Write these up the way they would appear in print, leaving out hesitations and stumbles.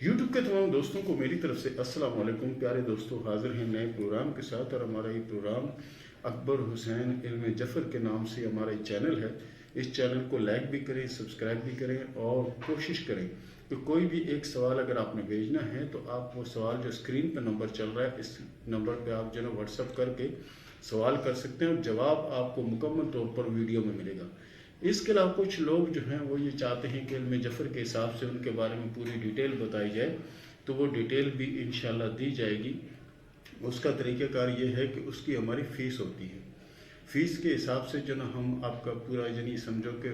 YouTube के तमाम दोस्तों को मेरी तरफ से अस्सलाम वालेकुम। प्यारे दोस्तों, हाजिर हैं नए प्रोग्राम के साथ। और हमारा ये प्रोग्राम अकबर हुसैन इल्म जफ़र के नाम से हमारा एक चैनल है। इस चैनल को लाइक भी करें, सब्सक्राइब भी करें और कोशिश करें कि कोई भी एक सवाल अगर आपने भेजना है तो आप वो सवाल जो स्क्रीन पर नंबर चल रहा है, इस नंबर पर आप जो है व्हाट्सअप करके सवाल कर सकते हैं और जवाब आपको मुकम्मल तौर पर वीडियो में मिलेगा। इसके अलावा कुछ लोग जो हैं वो ये चाहते हैं कि इल्म जफ़र के हिसाब से उनके बारे में पूरी डिटेल बताई जाए, तो वो डिटेल भी इंशाल्लाह दी जाएगी। उसका तरीक़ाकार ये है कि उसकी हमारी फ़ीस होती है। फ़ीस के हिसाब से जो ना हम आपका पूरा यानी समझो कि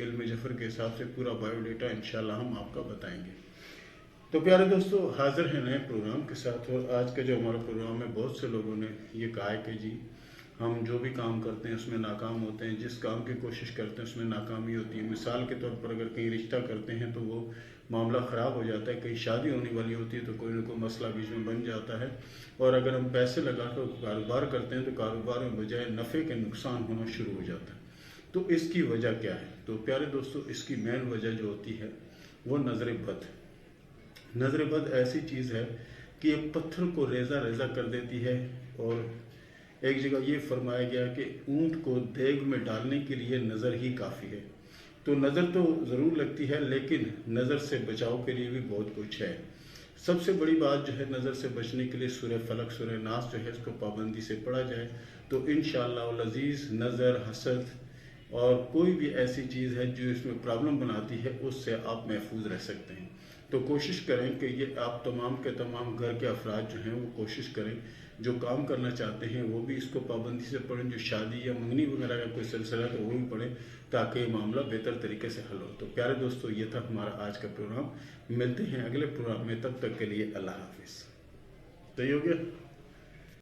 इल्म जफ़र के हिसाब से पूरा बायोडेटा इंशाल्लाह हम आपका बताएंगे। तो प्यारे दोस्तों, हाज़िर हैं नए प्रोग्राम के साथ। और आज का जो हमारा प्रोग्राम है, बहुत से लोगों ने ये कहा है कि जी हम जो भी काम करते हैं उसमें नाकाम होते हैं, जिस काम की कोशिश करते हैं उसमें नाकामी होती है। मिसाल के तौर पर अगर कहीं रिश्ता करते हैं तो वो मामला ख़राब हो जाता है, कहीं शादी होने वाली होती है तो कोई ना कोई मसला बीच में बन जाता है। और अगर हम पैसे लगा कर कारोबार करते हैं तो कारोबार में बजाय नफ़े के नुकसान होना शुरू हो जाता है। तो इसकी वजह क्या है? तो प्यारे दोस्तों, इसकी मेन वजह जो होती है वो नज़र बद। नज़र बद ऐसी चीज़ है कि ये पत्थर को रेज़ा रेज़ा कर देती है। और एक जगह ये फरमाया गया कि ऊंट को देग में डालने के लिए नज़र ही काफ़ी है। तो नज़र तो ज़रूर लगती है, लेकिन नज़र से बचाव के लिए भी बहुत कुछ है। सबसे बड़ी बात जो है, नज़र से बचने के लिए सूरह फलक सूरह नास जो है इसको पाबंदी से पढ़ा जाए तो इंशाअल्लाह अज़ीज़ नज़र, हसद और कोई भी ऐसी चीज़ है जो इसमें प्रॉब्लम बनाती है उससे आप महफूज रह सकते हैं। तो कोशिश करें कि ये आप तमाम के तमाम घर के अफराद जो हैं वो कोशिश करें, जो काम करना चाहते हैं वो भी इसको पाबंदी से पढ़ें, जो शादी या मंगनी वगैरह का कोई सिलसिला तो वो भी पढ़ें, ताकि ये मामला बेहतर तरीके से हल हो। तो प्यारे दोस्तों, ये था हमारा आज का प्रोग्राम। मिलते हैं अगले प्रोग्राम में, तब तक के लिए अल्लाह हाफिज़। सही हो गया।